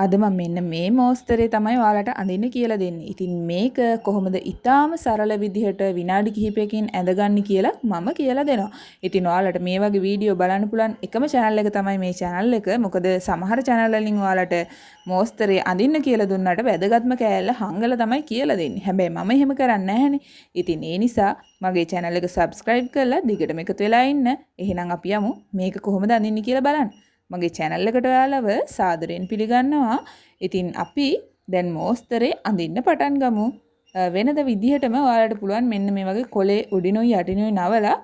අද මම මෙන්න මේ මෝස්තරේ තමයි ඔයාලට අඳින්න කියලා දෙන්නේ. ඉතින් මේක කොහොමද ඊටාම සරල විදිහට විනාඩි කිහිපයකින් ඇඳගන්නේ කියලා මම කියලා දෙනවා. ඉතින් ඔයාලට මේ වගේ වීඩියෝ බලන්න පුළුවන් එකම channel එක තමයි මේ channel එක. මොකද සමහර channel වලින් ඔයාලට මෝස්තරේ අඳින්න කියලා දුන්නාට වැදගත්ම කෑල්ල හංගලා තමයි කියලා දෙන්නේ. හැබැයි මම එහෙම කරන්නේ නැහැනේ. ඉතින් ඒ නිසා මගේ channel එක subscribe කරලා දිගටම එකතු වෙලා ඉන්න. එහෙනම් අපි යමු මේක කොහොමද අඳින්නේ කියලා බලන්න. මගේ channel එකට ඔයාලව සාදරයෙන් පිළිගන්නවා. ඉතින් අපි දැන් මෝස්තරේ අඳින්න පටන් ගමු. වෙනද විදිහටම ඔයාලට පුළුවන් මෙන්න මේ වගේ කොලේ උඩිනුයි යටිනුයි නවලා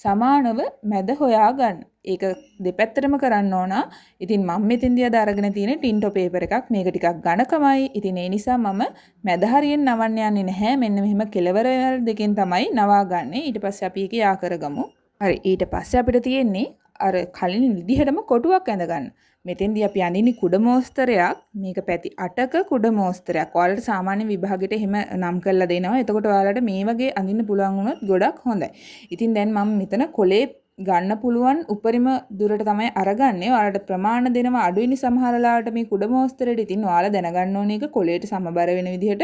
සමානව මැද හොයා ගන්න. ඒක දෙපැත්තටම කරන්න ඕන. ඉතින් මම මෙතෙන්දී අද අරගෙන තියෙන ටින්ටෝ පේපර් එකක්. මේක ටිකක් ඝනකමයි. ඉතින් ඒ නිසා මම මැද හරියෙන් නවන්න යන්නේ නැහැ. මෙන්න මෙහෙම කෙලවර දෙකෙන් තමයි නවා ගන්නෙ. ඊට පස්සේ අපි ඒක යා කරගමු. හරි. ඊට පස්සේ අපිට තියෙන්නේ අර කලින් විදිහටම කොටුවක් ඇඳ ගන්න. මෙතෙන්දී අපි අඳින්නේ කුඩ මෝස්තරයක්. මේක පැති 8ක කුඩ මෝස්තරයක්. ඔයාලට සාමාන්‍ය විභාගෙට එහෙම නම් කරලා දෙනවා. එතකොට ඔයාලට මේ වගේ අඳින්න පුළුවන් වුණොත් ගොඩක් හොඳයි. ඉතින් දැන් මම මෙතන කොලේ ගන්න පුළුවන් උපරිම දුරට තමයි අරගන්නේ. ඔයාලට ප්‍රමාණ දෙනවා අඩුයිනි සමහර ලාවට මේ කුඩ මෝස්තරෙට. ඉතින් ඔයාලා දැනගන්න ඕනේ ඒක කොලේට සමබර වෙන විදිහට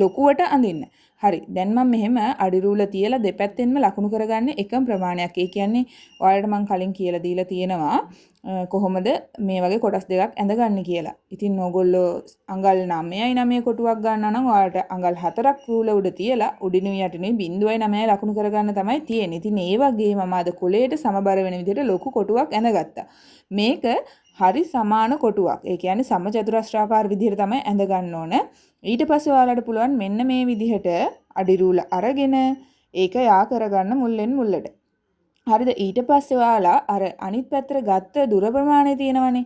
ලොකුවට අඳින්න. හරි. දැන් මම මෙහෙම අඩි රූල තියලා දෙපැත්තෙන්ම ලකුණු කරගන්නේ එකම ප්‍රමාණයක්. ඒ කියන්නේ ඔයාලට මම කලින් කියලා දීලා තියෙනවා කොහොමද මේ වගේ කොටස් දෙකක් ඇඳගන්නේ කියලා. ඉතින් ඕගොල්ලෝ අඟල් 9යි 9 කොටුවක් ගන්නවා නම් ඔයාලට අඟල් 4ක් රූල උඩ තියලා උඩිනුයි යටිනුයි 0.9 ලකුණු කරගන්න තමයි තියෙන්නේ. ඉතින් ඒ වගේ මම අද කොලේට සමබර වෙන විදිහට ලොකු කොටුවක් ඇඳගත්තා. මේක හරි සමාන කොටුවක්. ඒ කියන්නේ සමචතුරස්‍රාකාර විදිහට තමයි ඇඳ ගන්න ඕන. ඊට පස්සේ ඔයාලට පුළුවන් මෙන්න මේ විදිහට අඩි රූල අරගෙන ඒක යා කරගන්න මුල්ලෙන් මුල්ලට. හරිද? ඊට පස්සේ ඔයාලා අර අනිත් පැත්තට ගත්ත දුර ප්‍රමාණය තියෙනවනේ.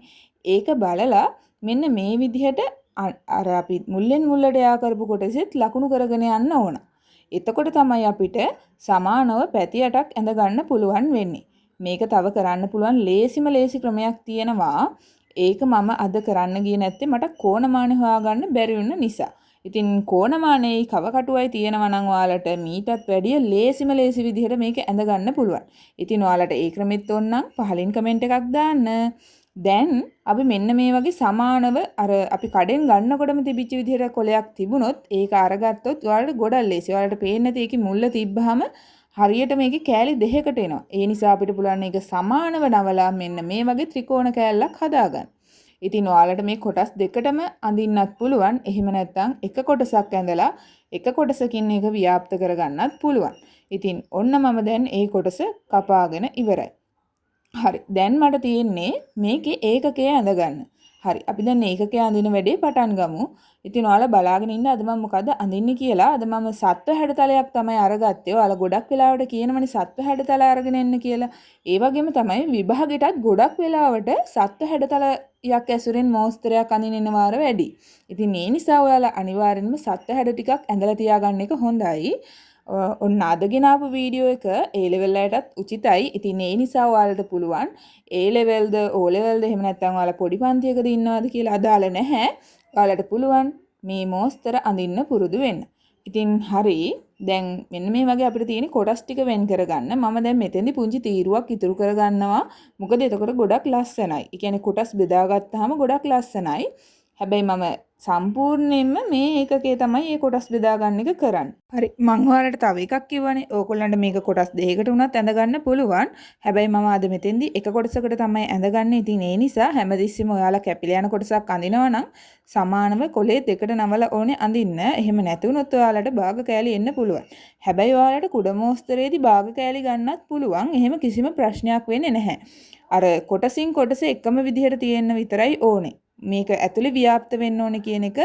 ඒක බලලා මෙන්න මේ විදිහට අර අපි මුල්ලෙන් මුල්ලට යා කරපු කොටසෙත් ලකුණු කරගෙන යන්න ඕන. එතකොට තමයි අපිට සමානව පැති 8ක් ඇඳ ගන්න පුළුවන් වෙන්නේ. මේක තව කරන්න පුළුවන් ලේසිම ලේසි ක්‍රමයක් තියෙනවා. ඒක මම අද කරන්න ගියේ නැත්තේ මට කෝණමානෙ හොයාගන්න බැරි වුණ නිසා. ඉතින් කෝණමානෙයි කව කටුවයි තියෙනවා නම් ඔයාලට මීටත් වැඩිය ලේසිම ලේසි විදිහට මේක ඇඳ ගන්න පුළුවන්. ඉතින් ඔයාලට ඒ ක්‍රමෙත් ඕන නම් පහලින් කමෙන්ට් එකක් දාන්න. දැන් අපි මෙන්න මේ වගේ සමානව අර අපි කඩෙන් ගන්නකොටම තිබිච්ච විදිහට කොලයක් තිබුණොත් ඒක අරගත්තොත් ඔයාලට ගොඩක් ලේසි. ඔයාලට පේන්නේ නැති ඒකේ මුල්ල තිබ්බහම හරියට මේකේ කෑලි දෙකකට එනවා. ඒ නිසා අපිට පුළුවන් මේක සමානව නවලා මෙන්න මේ වගේ ත්‍රිකෝණ කෑල්ලක් හදාගන්න. ඉතින් ඔයාලට මේ කොටස් දෙකටම අඳින්නත් පුළුවන්. එහෙම නැත්නම් එක කොටසක් ඇඳලා එක කොටසකින් ඒක ව්‍යාප්ත කරගන්නත් පුළුවන්. ඉතින් ඔන්න මම දැන් ඒ කොටස කපාගෙන ඉවරයි. හරි. දැන් මට තියෙන්නේ මේකේ ඒකකය ඇඳගන්න. හරි. අපි දැන් ඒකකය අඳින වැඩේ පටන් ගමු. ඉතින් ඔයාලා බලාගෙන ඉන්න අද මම මොකද අඳින්නේ කියලා. අද මම සත්ව හැඩතලයක් තමයි අරගත්තේ. ඔයාලා ගොඩක් වෙලාවට කියනවනේ සත්ව හැඩතල අරගෙන එන්න කියලා. ඒ වගේම තමයි විභාගෙටත් ගොඩක් වෙලාවට සත්ව හැඩතලයක් ඇසුරෙන් මෝස්තරයක් අඳින්න වාර වැඩි. ඉතින් ඒ නිසා ඔයාලා අනිවාර්යෙන්ම සත්ව හැඩ ටිකක් ඇඳලා තියාගන්න එක හොඳයි. ඔන්න අද ගෙනාපු වීඩියෝ එක A level වලටත් උචිතයි. ඉතින් ඒ නිසා ඔයාලට පුළුවන් A levelද O levelද එහෙම නැත්නම් ඔයාලා පොඩි පන්තියකද ඉන්නවද කියලා අදාළ නැහැ. ඔයාලට පුළුවන් මේ මෝස්තර අඳින්න පුරුදු වෙන්න. ඉතින් හරි. දැන් මෙන්න මේ වගේ අපිට තියෙන කොටස් ටික වෙන් කරගන්න. මම දැන් මෙතෙන්දි පුංචි තීරුවක් ඉතුරු කරගන්නවා. මොකද එතකොට ගොඩක් ලස්සනයි. ඒ කියන්නේ කොටස් බෙදාගත්තාම ගොඩක් ලස්සනයි. හැබැයි මම සම්පූර්ණයෙන්ම මේ ඒකකේ තමයි මේ කොටස් බෙදා ගන්න එක කරන්නේ. හරි. මම ඔයාලට තව එකක් කිව්වනේ. ඕගොල්ලන්ට මේක කොටස් දෙකකට උනත් ඇඳ ගන්න පුළුවන්. හැබැයි මම අද මෙතෙන්දි එක කොටසකට තමයි ඇඳගන්නේ. ඉතින් ඒ නිසා හැමතිස්සෙම ඔයාලා කැපිලා යන කොටසක් අඳිනවා නම් සමානව කොලේ දෙකට නමලා ඕනේ අඳින්න. එහෙම නැති වුණොත් ඔයාලට භාග කෑලි එන්න පුළුවන්. හැබැයි ඔයාලට කුඩ මෝස්තරේදී භාග කෑලි ගන්නත් පුළුවන්. එහෙම කිසිම ප්‍රශ්නයක් වෙන්නේ නැහැ. අර කොටසින් කොටස එකම විදිහට තියෙන්න විතරයි ඕනේ. මේක ඇතුලේ ව්‍යාප්ත වෙන්න ඕනේ කියන එක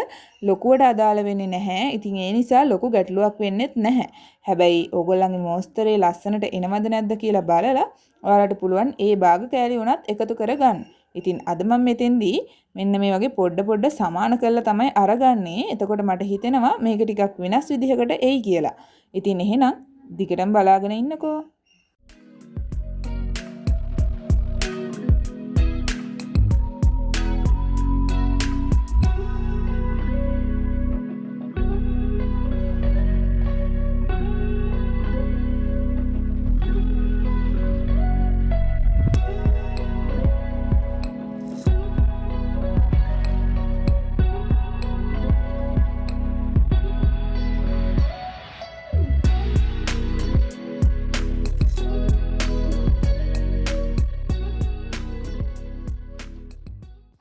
ලොකුවට අදාළ වෙන්නේ නැහැ. ඉතින් ඒ නිසා ලොකු ගැටලුවක් වෙන්නේත් නැහැ. හැබැයි ඕගොල්ලන්ගේ මෝස්තරේ ලස්සනට එනවද නැද්ද කියලා බලලා ඔයාලට පුළුවන් ඒ භාග කෑලි උනත් එකතු කරගන්න. ඉතින් අද මම මෙතෙන්දී මෙන්න මේ වගේ පොඩ සමාන කරලා තමයි අරගන්නේ. එතකොට මට හිතෙනවා මේක ටිකක් වෙනස් විදිහකට එයි කියලා. ඉතින් එහෙනම් දිගටම බලාගෙන ඉන්නකෝ.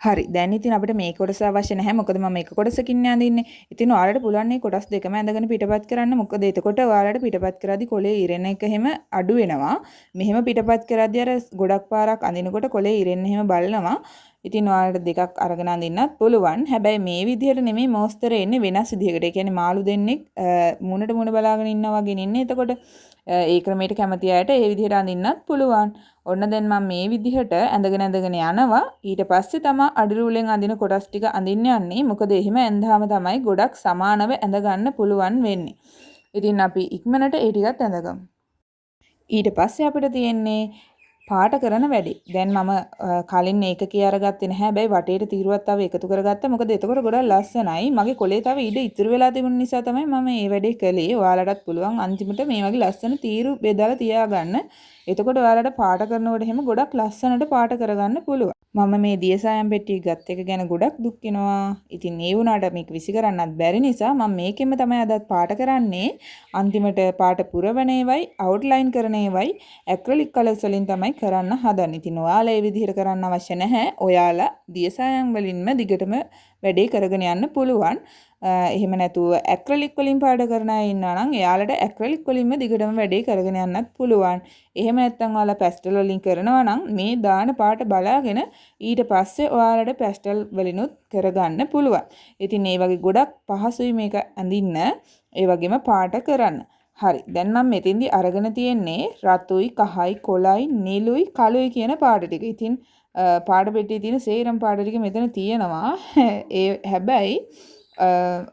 හරි. දැන් ඉතින් අපිට මේ කොටස අවශ්‍ය නැහැ. මොකද මම එක කොටසකින් අඳින්නේ. ඉතින් ඔයාලට පුළුවන් මේ කොටස් දෙකම ඇඳගෙන පිටපත් කරන්න. මොකද එතකොට ඔයාලට පිටපත් කරද්දි කොලේ ඉරෙන එක එහෙම අඩු වෙනවා. මෙහෙම පිටපත් කරද්දි අර ගොඩක් පාරක් අඳිනකොට කොලේ ඉරෙන්න එහෙම බලනවා. ඉතින් ඔයාලට දෙකක් අරගෙන අඳින්නත් පුළුවන්. හැබැයි මේ විදිහට නෙමෙයි මෝස්තරේ එන්නේ වෙනස් විදිහකට. ඒ කියන්නේ මාළු දෙන්නෙක් මුණට මුණ බලාගෙන ඉන්නවා වගේ ඉන්නේ. එතකොට ඒ ක්‍රමයට කැමති අයට ඒ විදිහට අඳින්නත් පුළුවන්. ඔන්න දැන් මම මේ විදිහට ඇඳගෙන යනවා. ඊට පස්සේ තමයි අඩිරූලෙන් අඳින කොටස් ටික අඳින්න යන්නේ. මොකද එහෙම ඇඳාම තමයි ගොඩක් සමානව ඇඳ ගන්න පුළුවන් වෙන්නේ. ඉතින් අපි ඉක්මනට ඒ ටිකත් ඇඳගමු. ඊට පස්සේ අපිට තියෙන්නේ පාට කරන වැඩි. දැන් මම කලින් ඒකකේ අරගත්තේ නැහැ. හැබැයි වටේට තීරුවක් තව එකතු කරගත්තා. මොකද එතකොට ගොඩක් ලස්සනයි. මගේ කොලේ තව ඉඩ ඉතුරු වෙලා තිබුණ නිසා තමයි මම මේ වැඩේ කළේ. ඔයාලටත් පුළුවන් අන්තිමට මේ වගේ ලස්සන තීරු බෙදලා තියාගන්න. එතකොට ඔයාලට පාට කරනකොට එහෙම ගොඩක් ලස්සනට පාට කරගන්න පුළුවන්. මම මේ දියසායම් පෙට්ටිය ගත් එක ගැන ගොඩක් දුක් වෙනවා. ඉතින් ඒ වුණාට මේක විසි කරන්නත් බැරි නිසා මම මේකෙම තමයි අදත් පාට කරන්නේ. අන්තිමට පාට පුරවන ඒවයි, අවුට්ලයින් කරන ඒවයි ඇක්‍රලික් කලර්ස් වලින් තමයි කරන්න හදන්නේ. ඉතින් ඔයාලා මේ විදිහට කරන්න අවශ්‍ය නැහැ. ඔයාලා දියසායම් වලින්ම දිගටම වැඩේ කරගෙන යන්න පුළුවන්. එහෙම නැතුව ඇක්‍රලික් වලින් පාට කරන අය ඉන්නවා නම් එයාලට ඇක්‍රලික් වලින්ම දිගටම වැඩේ කරගෙන යන්නත් පුළුවන්. එහෙම නැත්නම් ඔයාලා පැස්ටල් වලින් කරනවා නම් මේ දාන පාට බලාගෙන ඊට පස්සේ ඔයාලට පැස්ටල් වලිනුත් කරගන්න පුළුවන්. ඉතින් මේ වගේ ගොඩක් පහසුයි මේක අඳින්න. ඒ වගේම පාට කරන්න. හරි. දැන් මම මෙතෙන්දි අරගෙන තියෙන්නේ රතුයි, කහයි, කොළයි, නිලුයි, කළුයි කියන පාට ටික. ඉතින් පාට පෙට්ටියේ තියෙන සේරම පාට ටික මෙතන තියෙනවා. ඒ හැබැයි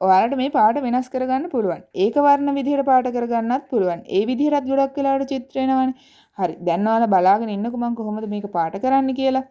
ඔයාලට මේ පාට වෙනස් කරගන්න පුළුවන්. ඒක වර්ණ විදිහට පාට කරගන්නත් පුළුවන්. ඒ විදිහටත් ගොඩක් වෙලාවට චිත්‍ර එනවනේ. හරි. දැන් ඔයාලා බලාගෙන ඉන්නකෝ මම කොහොමද මේක පාට කරන්න කියලා.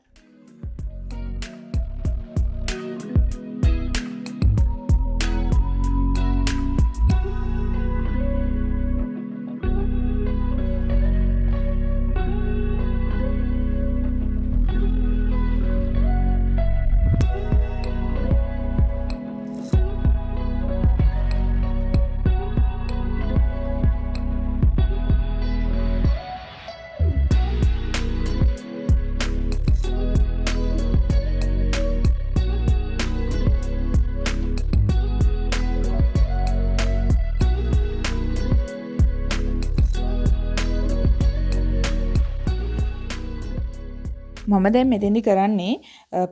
මම දැන් මෙතෙන්දි කරන්නේ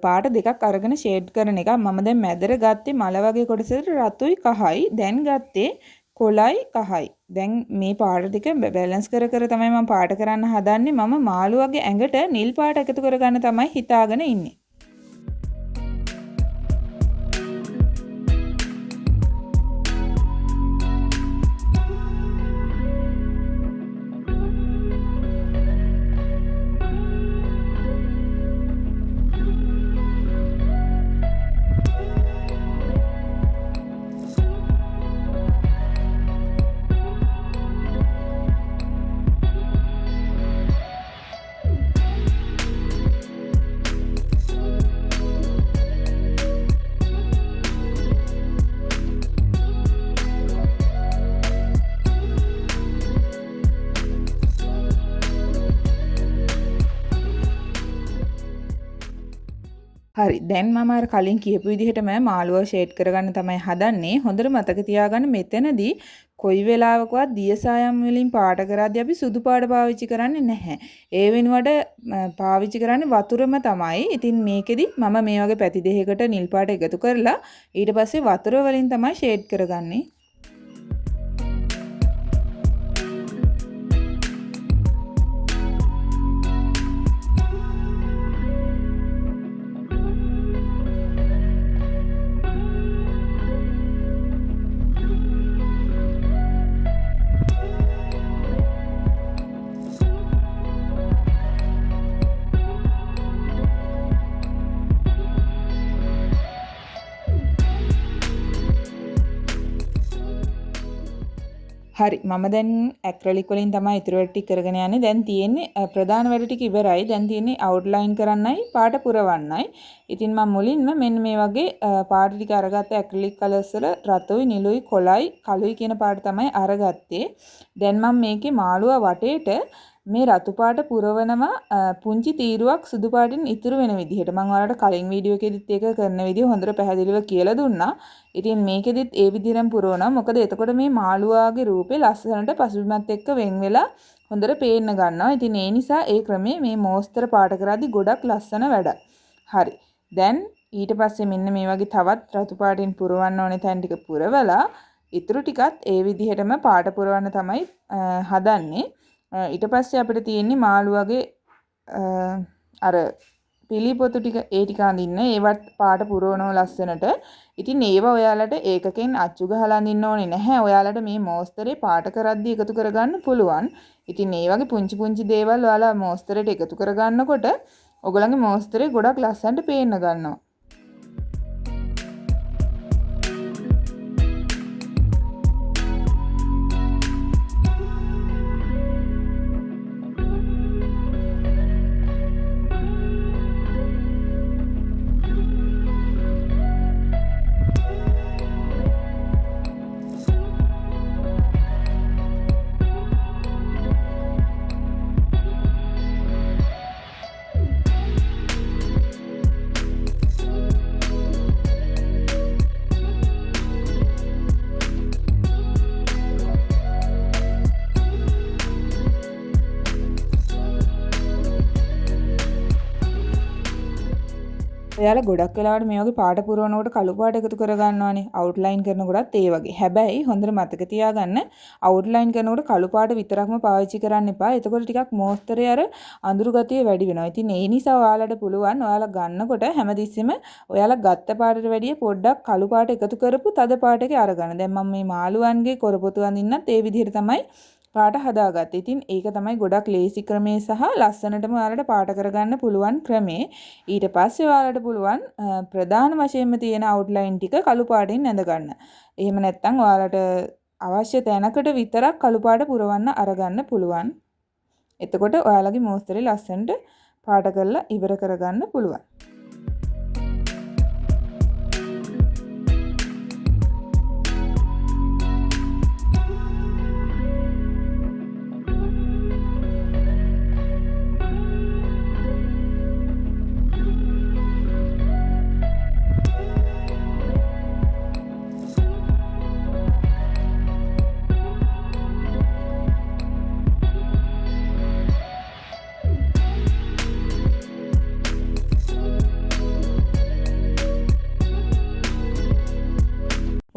පාට දෙකක් අරගෙන ෂේඩ් කරන එක. මම දැන් මැදට ගත්තේ මල වගේ කොටසට රතුයි කහයි. දැන් ගත්තේ කොළයි කහයි. දැන් මේ පාට ටික බැලන්ස් කර කර තමයි මම පාට කරන්න හදන්නේ. මම මාළු වගේ ඇඟට නිල් පාට එකතු කරගන්න තමයි හිතාගෙන ඉන්නේ. හරි. දැන් මම අර කලින් කියපු විදිහටම මාළුව ෂේඩ් කරගන්න තමයි හදන්නේ. හොඳට මතක තියාගන්න මෙතනදී කොයි වෙලාවකවත් දියසායම් වලින් පාට කරද්දී අපි සුදු පාට පාවිච්චි කරන්නේ නැහැ. ඒ වෙනුවට පාවිච්චි කරන්නේ වතුරම තමයි. ඉතින් මේකෙදි මම මේ වගේ පැති දෙකකට නිල් පාට එකතු කරලා ඊට පස්සේ වතුර වලින් තමයි ෂේඩ් කරගන්නේ. හරි. මම දැන් ඇක්‍රලික් වලින් තමයි ඉතුරු වැඩ ටික කරගෙන යන්නේ. දැන් තියෙන්නේ ප්‍රධාන වැඩ ටික ඉවරයි. දැන් තියෙන්නේ අවුට්ලයින් කරන්නයි පාට පුරවන්නයි. ඉතින් මම මුලින්ම මෙන්න මේ වගේ පාට ටික අරගත්ත ඇක්‍රලික් කලර්ස් වල රතුයි, නිලුයි, කොළයි, කළුයි කියන පාට තමයි අරගත්තේ. දැන් මම මේකේ මාළුවා වටේට මේ රතු පාට පුරවනවා පුංචි තීරුවක් සුදු පාටින් ඉතුරු වෙන විදිහට. මම ඔයාලට කලින් වීඩියෝ එකෙදිත් ඒක කරන විදිය හොඳට පැහැදිලිව කියලා දුන්නා. ඉතින් මේකෙදිත් ඒ විදිහටම පුරවනවා. මොකද එතකොට මේ මාළුවාගේ රූපේ ලස්සනට පසුබිමත් එක්ක වෙන් වෙලා හොඳට පේන්න ගන්නවා. ඉතින් ඒ නිසා ඒ ක්‍රමේ මේ මෝස්තර පාට කරද්දි ගොඩක් ලස්සන වැඩක්. හරි. දැන් ඊට පස්සේ මෙන්න මේ වගේ තවත් රතු පාටින් පුරවන්න ඕනේ තැන් ටික පුරවලා ඉතුරු ටිකත් ඒ විදිහටම පාට පුරවන්න තමයි හදන්නේ. ඊට පස්සේ අපිට තියෙන්නේ මාළුවගේ අර පිළිපොතු ටික ඒ ටික අඳින්න ඒවත් පාට පුරවනවා ලස්සනට. ඉතින් ඒව ඔයාලට ඒකකින් අච්චු ගහලා අඳින්න ඕනේ නැහැ. ඔයාලට මේ මෝස්තරේ පාට කරද්දී එකතු කරගන්න පුළුවන්. ඉතින් මේ වගේ පුංචි පුංචි දේවල් ඔයාලා මෝස්තරේට එකතු කරගන්නකොට ඔයගොල්ලන්ගේ මෝස්තරේ ගොඩක් ලස්සනට පේන්න ගන්නවා. ඔයාලා ගොඩක් වෙලාවට මේ වගේ පාට පුරවනකොට කළු පාට එකතු කරගන්නවානේ. අවුට්ලයින් කරනකොටත් ඒ වගේ. හැබැයි හොඳට මතක තියාගන්න අවුට්ලයින් කරනකොට කළු පාට විතරක්ම පාවිච්චි කරන්න එපා. එතකොට ටිකක් මෝස්තරේ අර අඳුරු ගතිය වැඩි වෙනවා. ඉතින් ඒ නිසා ඔයාලට පුළුවන් ඔයාලා ගන්නකොට හැමතිස්සෙම ඔයාලා ගත්ත පාටට වැඩිය පොඩ්ඩක් කළු පාට එකතු කරපු තද පාට එකේ අරගන්න. දැන් මම මේ මාළුවන්ගේ කොරපොතු අඳින්නත් ඒ විදිහට තමයි පාට හදාගත්තේ. ඉතින් ඒක තමයි ගොඩක් ලේසි ක්‍රමේ සහ ලස්සනටම ඔයාලට පාට කරගන්න පුළුවන් ක්‍රමේ. ඊට පස්සේ ඔයාලට පුළුවන් ප්‍රධාන වශයෙන්ම තියෙන අවුට්ලයින් ටික කළු පාටින් ඇඳ ගන්න. එහෙම නැත්නම් ඔයාලට අවශ්‍ය තැනකට විතරක් කළු පාට පුරවන්න අරගන්න පුළුවන්. එතකොට ඔයාලගේ මෝස්තරේ ලස්සනට පාට කරලා ඉවර කරගන්න පුළුවන්.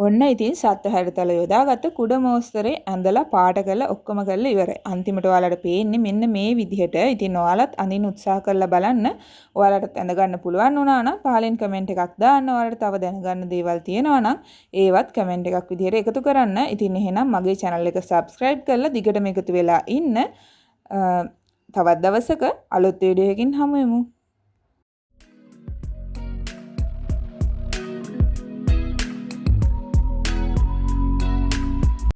ඔන්න ඉතින් සත්ව හැඩතල යොදාගත්ත කුඩ මෝස්තරේ ඇඳලා පාට කරලා ඔක්කොම කරලා ඉවරයි. අන්තිමට ඔයාලට පේන්නේ මෙන්න මේ විදිහට. ඉතින් ඔයාලත් අඳින්න උත්සාහ කරලා බලන්න. ඔයාලටත් ඇඳ ගන්න පුළුවන් වුණා නම් පහලින් කමෙන්ට් එකක් දාන්න. ඔයාලට තව දැනගන්න දේවල් තියෙනවා නම් ඒවත් කමෙන්ට් එකක් විදිහට එකතු කරන්න. ඉතින් එහෙනම් මගේ channel එක subscribe කරලා දිගටම එකතු වෙලා ඉන්න. තවත් දවසක අලුත් වීඩියෝ එකකින් හමු වෙමු.